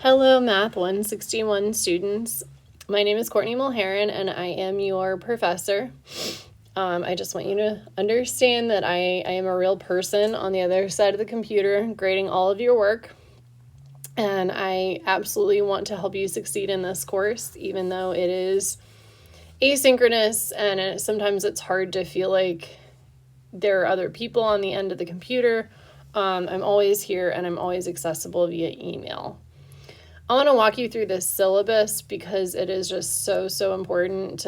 Hello, Math 161 students. My name is Courtney Mulheron, and I am your professor. I just want you to understand that I am a real person on the other side of the computer grading all of your work. And I absolutely want to help you succeed in this course, even though it is asynchronous and sometimes it's hard to feel like there are other people on the end of the computer. I'm always here and I'm always accessible via email. I want to walk you through this syllabus because it is just so important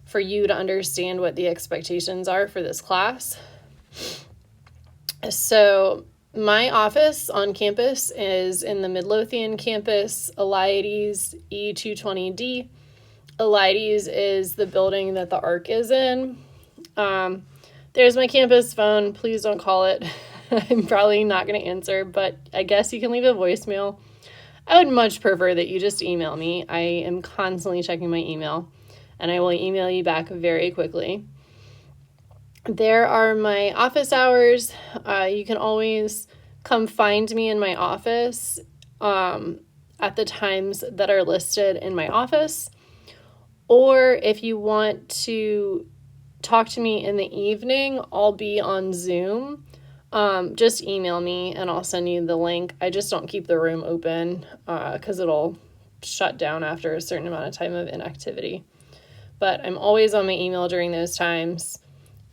for you to understand what the expectations are for this class. So my office on campus is in the Midlothian campus, Eliades E220D. Eliades is the building that the ARC is in. There's my campus phone. Please don't call it. I'm probably not going to answer, but I guess you can leave a voicemail. I would much prefer that you just email me. I am constantly checking my email, and I will email you back very quickly. There are my office hours. You can always come find me in my office at the times that are listed in my office. Or if you want to talk to me in the evening, I'll be on Zoom. Just email me and I'll send you the link. I just don't keep the room open because it'll shut down after a certain amount of time of inactivity. But I'm always on my email during those times.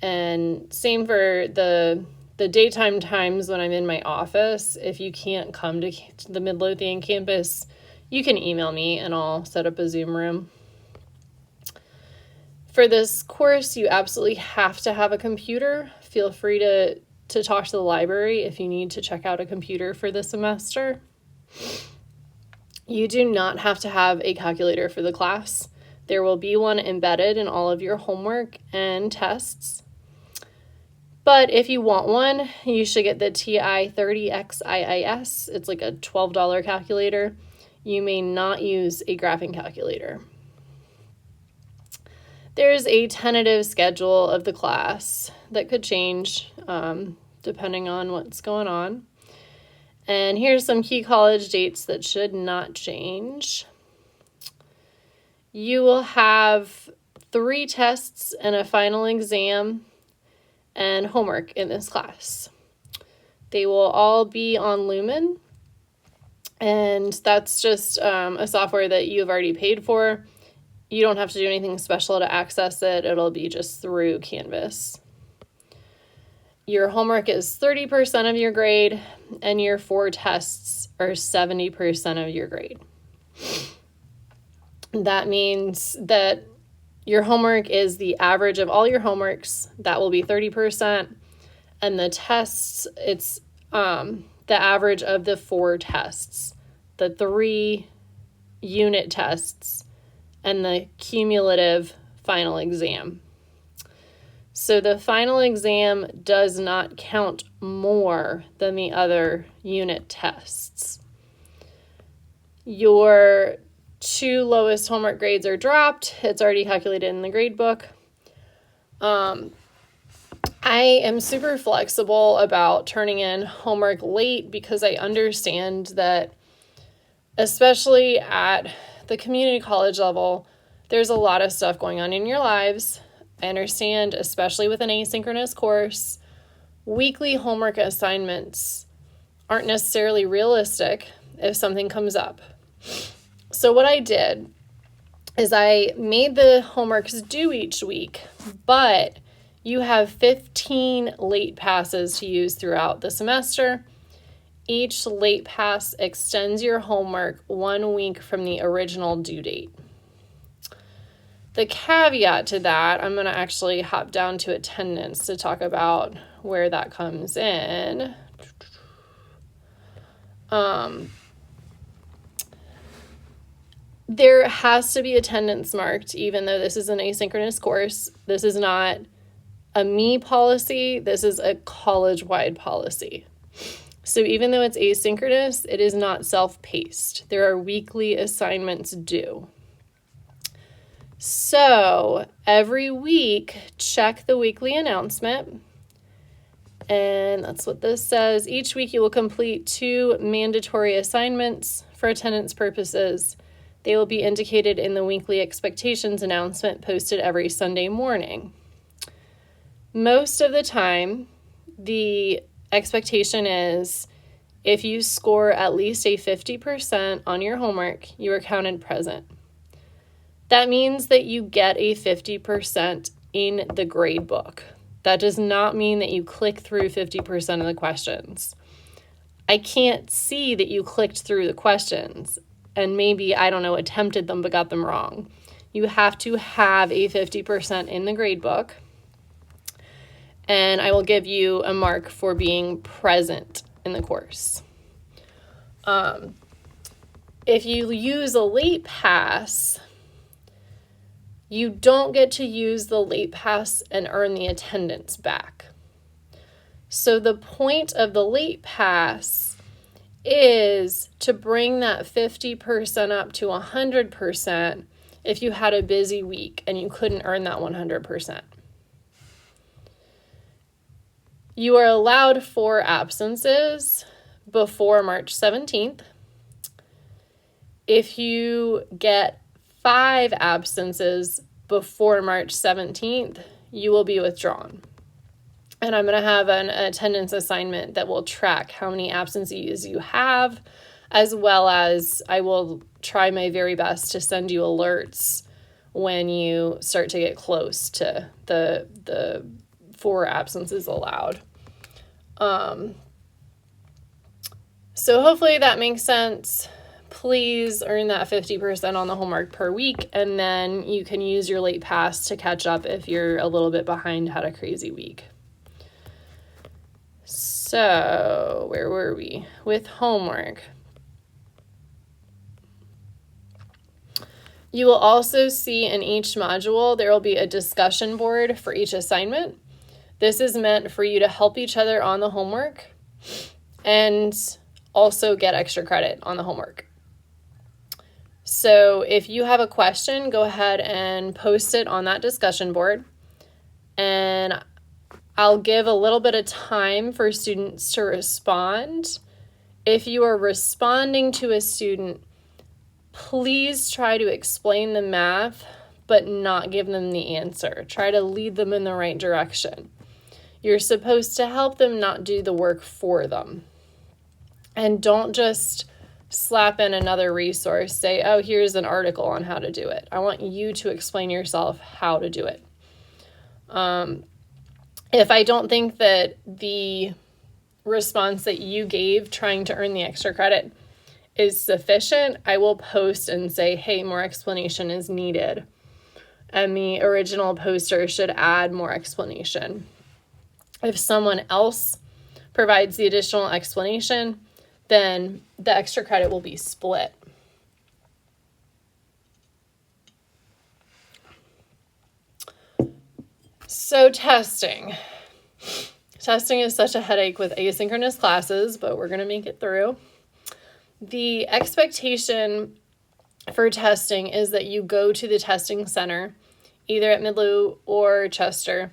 And same for the daytime times when I'm in my office. If you can't come to the Midlothian campus, you can email me and I'll set up a Zoom room. For this course, you absolutely have to have a computer. Feel free to talk to the library if you need to check out a computer for the semester. You do not have to have a calculator for the class. There will be one embedded in all of your homework and tests. But if you want one, you should get the TI-30XIIS. It's like a $12 calculator. You may not use a graphing calculator. There's a tentative schedule of the class that could change depending on what's going on. And here's some key college dates that should not change. You will have 3 tests and a final exam and homework in this class. They will all be on Lumen, and that's just a software that you've already paid for. You don't have to do anything special to access it. It'll be just through Canvas. Your homework is 30% of your grade, and your 4 tests are 70% of your grade. That means that your homework is the average of all your homeworks. That will be 30%. And the tests, it's the average of the 4 tests, the 3 unit tests, and the cumulative final exam. So the final exam does not count more than the other unit tests. Your 2 lowest homework grades are dropped. It's already calculated in the grade book. I am super flexible about turning in homework late because I understand that, especially at the community college level, there's a lot of stuff going on in your lives. I understand, especially with an asynchronous course, weekly homework assignments aren't necessarily realistic if something comes up. So what I did is I made the homeworks due each week, but you have 15 late passes to use throughout the semester. Each late pass extends your homework 1 week from the original due date. The caveat to that, I'm going to actually hop down to attendance to talk about where that comes in. There has to be attendance marked, even though this is an asynchronous course. This is not a me policy. This is a college-wide policy. So even though it's asynchronous, it is not self-paced. There are weekly assignments due. So every week, check the weekly announcement. And that's what this says. Each week you will complete 2 mandatory assignments for attendance purposes. They will be indicated in the weekly expectations announcement posted every Sunday morning. Most of the time, the expectation is if you score at least a 50% on your homework, you are counted present. That means that you get a 50% in the grade book. That does not mean that you click through 50% of the questions. I can't see that you clicked through the questions and maybe, I don't know, attempted them but got them wrong. You have to have a 50% in the grade book. And I will give you a mark for being present in the course. If you use a late pass, you don't get to use the late pass and earn the attendance back. So the point of the late pass is to bring that 50% up to 100% if you had a busy week and you couldn't earn that 100%. You are allowed 4 absences before March 17th. If you get 5 absences before March 17th, you will be withdrawn. And I'm going to have an attendance assignment that will track how many absences you have, as well as I will try my very best to send you alerts when you start to get close to the 4 absences allowed. So hopefully that makes sense. Please earn that 50% on the homework per week, and then you can use your late pass to catch up if you're a little bit behind, had a crazy week. So where were we with homework? You will also see in each module, there will be a discussion board for each assignment. This is meant for you to help each other on the homework and also get extra credit on the homework. So if you have a question, go ahead and post it on that discussion board. And I'll give a little bit of time for students to respond. If you are responding to a student, please try to explain the math, but not give them the answer. Try to lead them in the right direction. You're supposed to help them, not do the work for them. And don't just slap in another resource, say, oh, here's an article on how to do it. I want you to explain yourself how to do it. If I don't think that the response that you gave trying to earn the extra credit is sufficient, I will post and say, hey, more explanation is needed. And the original poster should add more explanation. If someone else provides the additional explanation, then the extra credit will be split. So testing. Testing is such a headache with asynchronous classes, but we're going to make it through. The expectation for testing is that you go to the testing center, either at Midlothian or Chester,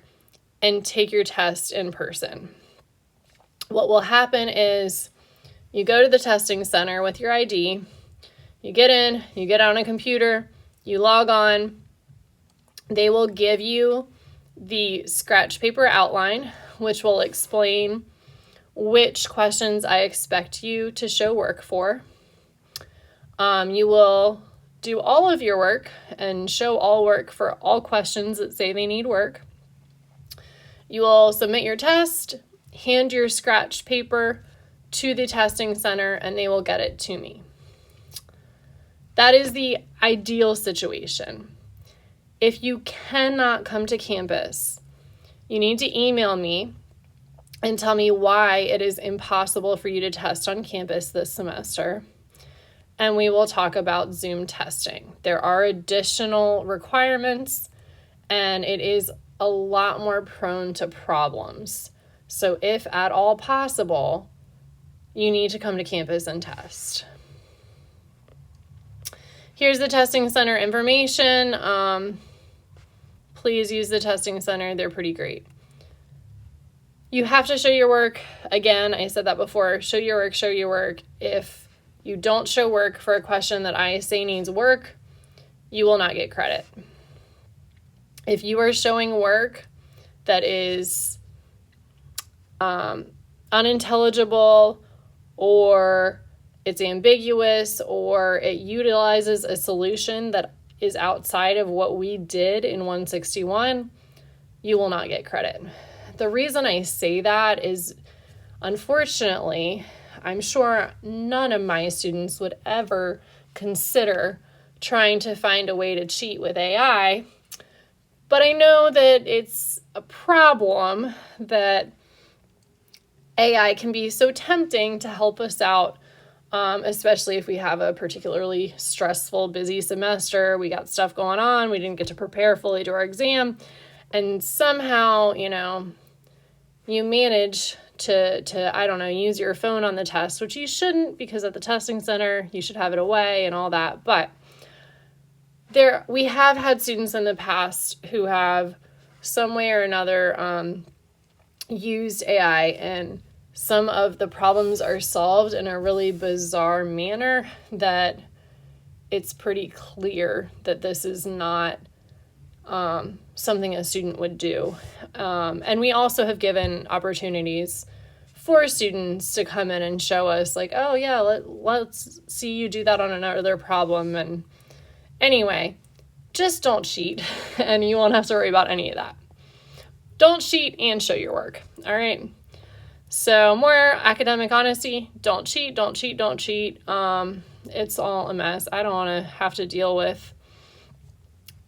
and take your test in person. What will happen is you go to the testing center with your ID, you get in, you get on a computer, you log on, they will give you the scratch paper outline, which will explain which questions I expect you to show work for. You will do all of your work and show all work for all questions that say they need work. You will submit your test, hand your scratch paper to the testing center, and they will get it to me. That is the ideal situation. If you cannot come to campus, you need to email me and tell me why it is impossible for you to test on campus this semester. And we will talk about Zoom testing. There are additional requirements, and it is a lot more prone to problems. So if at all possible, you need to come to campus and test. Here's the testing center information. Please use the testing center. They're pretty great. You have to show your work. Again, I said that before. Show your work, show your work. If you don't show work for a question that I say needs work, you will not get credit. If you are showing work that is unintelligible, or it's ambiguous, or it utilizes a solution that is outside of what we did in 161, you will not get credit. The reason I say that is, unfortunately, I'm sure none of my students would ever consider trying to find a way to cheat with AI, but I know that it's a problem that AI can be so tempting to help us out, especially if we have a particularly stressful, busy semester. We got stuff going on. We didn't get to prepare fully to our exam. And somehow, you manage to I don't know, use your phone on the test, which you shouldn't, because at the testing center, you should have it away and all that. But we have had students in the past who have some way or another used AI, and some of the problems are solved in a really bizarre manner that it's pretty clear that this is not something a student would do. And we also have given opportunities for students to come in and show us, like, oh yeah, let's see you do that on another problem. And anyway, just don't cheat and you won't have to worry about any of that. Don't cheat and show your work. All right. So more academic honesty. Don't cheat, don't cheat, don't cheat. It's all a mess. I don't want to have to deal with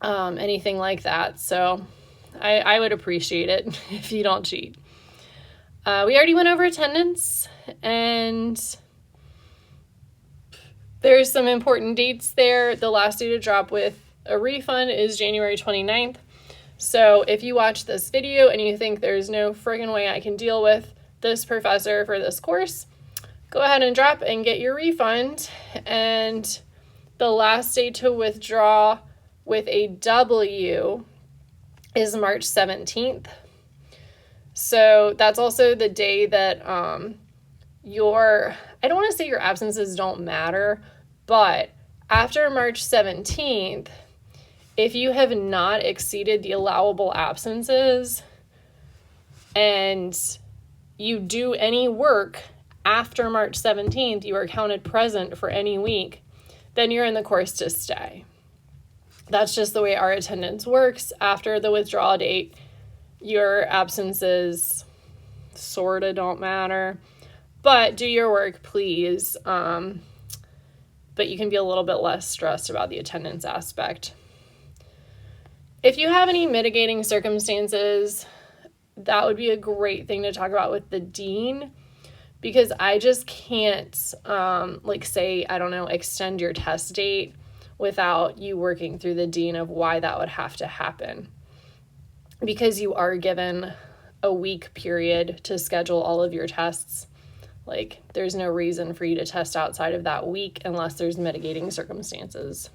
anything like that. So I would appreciate it if you don't cheat. We already went over attendance, and there's some important dates there. The last day to drop with a refund is January 29th. So if you watch this video and you think there's no friggin' way I can deal with this professor for this course, go ahead and drop and get your refund. And the last day to withdraw with a W is March 17th. So that's also the day that I don't want to say your absences don't matter, but after March 17th, if you have not exceeded the allowable absences and you do any work after March 17th, you are counted present for any week, then you're in the course to stay. That's just the way our attendance works. After the withdrawal date, your absences sort of don't matter. But do your work, please. But you can be a little bit less stressed about the attendance aspect. If you have any mitigating circumstances, that would be a great thing to talk about with the dean, because I just can't, say, I don't know, extend your test date without you working through the dean of why that would have to happen. Because you are given a week period to schedule all of your tests. Like, there's no reason for you to test outside of that week unless there's mitigating circumstances.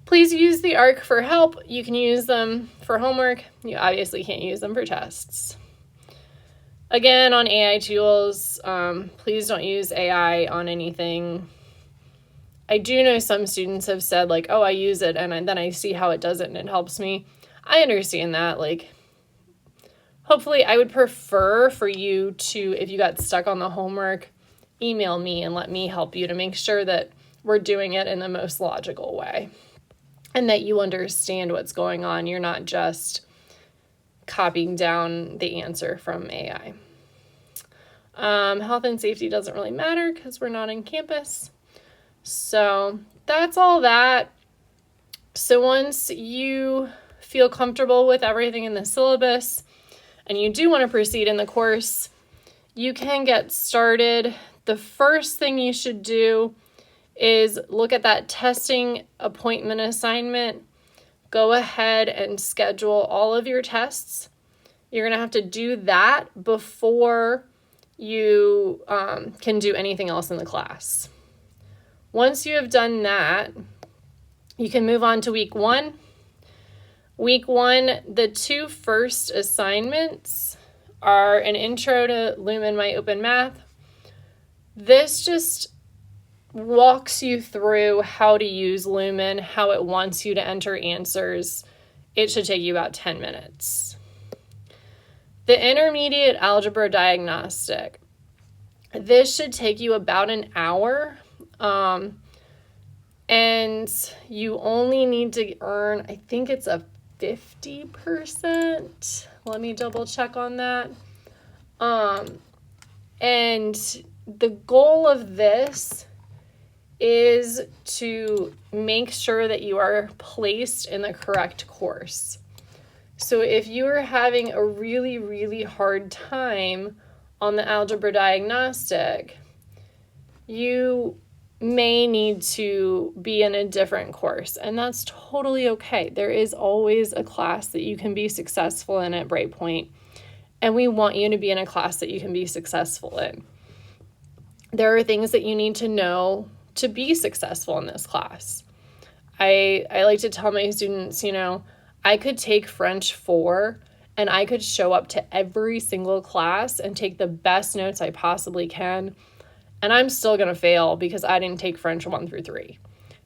Please use the ARC for help. You can use them for homework. You obviously can't use them for tests. Again, on AI tools, please don't use AI on anything. I do know some students have said, like, oh, I use it and then I see how it does it and it helps me. I understand that. Like, hopefully I would prefer for you to, if you got stuck on the homework, email me and let me help you to make sure that we're doing it in the most logical way and that you understand what's going on. You're not just copying down the answer from AI. Health and safety doesn't really matter because we're not in campus. So that's all that. So once you feel comfortable with everything in the syllabus and you do want to proceed in the course, you can get started. The first thing you should do is look at that testing appointment assignment. Go ahead and schedule all of your tests. You're going to have to do that before you can do anything else in the class. Once you have done that, you can move on to week one. Week one, the two first assignments are an intro to Lumen My Open Math. This just walks you through how to use Lumen, how it wants you to enter answers. It should take you about 10 minutes. The intermediate algebra diagnostic. This should take you about an hour. And you only need to earn, I think it's a 50%. Let me double check on that. And the goal of this is to make sure that you are placed in the correct course. So if you are having a really, really hard time on the algebra diagnostic, you may need to be in a different course, and that's totally okay. There is always a class that you can be successful in at Brightpoint, and we want you to be in a class that you can be successful in. There are things that you need to know to be successful in this class. I like to tell my students, I could take French 4 and I could show up to every single class and take the best notes I possibly can, and I'm still going to fail because I didn't take French 1 through 3.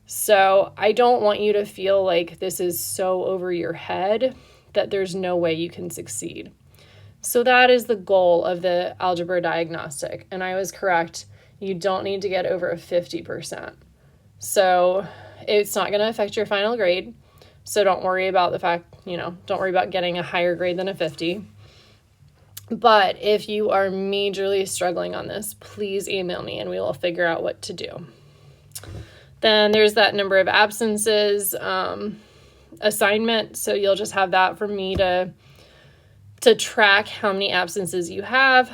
So I don't want you to feel like this is so over your head that there's no way you can succeed. So that is the goal of the algebra diagnostic. And I was correct. You don't need to get over a 50%. So it's not going to affect your final grade. So don't worry about the fact, don't worry about getting a higher grade than a 50. But if you are majorly struggling on this, please email me and we will figure out what to do. Then there's that number of absences assignment. So you'll just have that for me to track how many absences you have.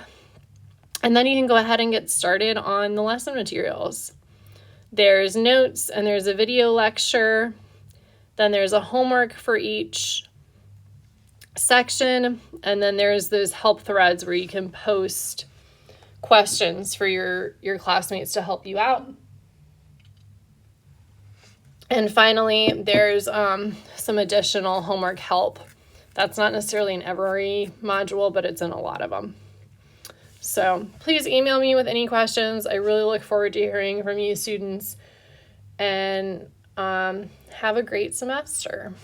And then you can go ahead and get started on the lesson materials. There's notes and there's a video lecture. Then there's a homework for each section. And then there's those help threads where you can post questions for your classmates to help you out. And finally, there's some additional homework help. That's not necessarily in every module, but it's in a lot of them. So please email me with any questions. I really look forward to hearing from you students, and have a great semester.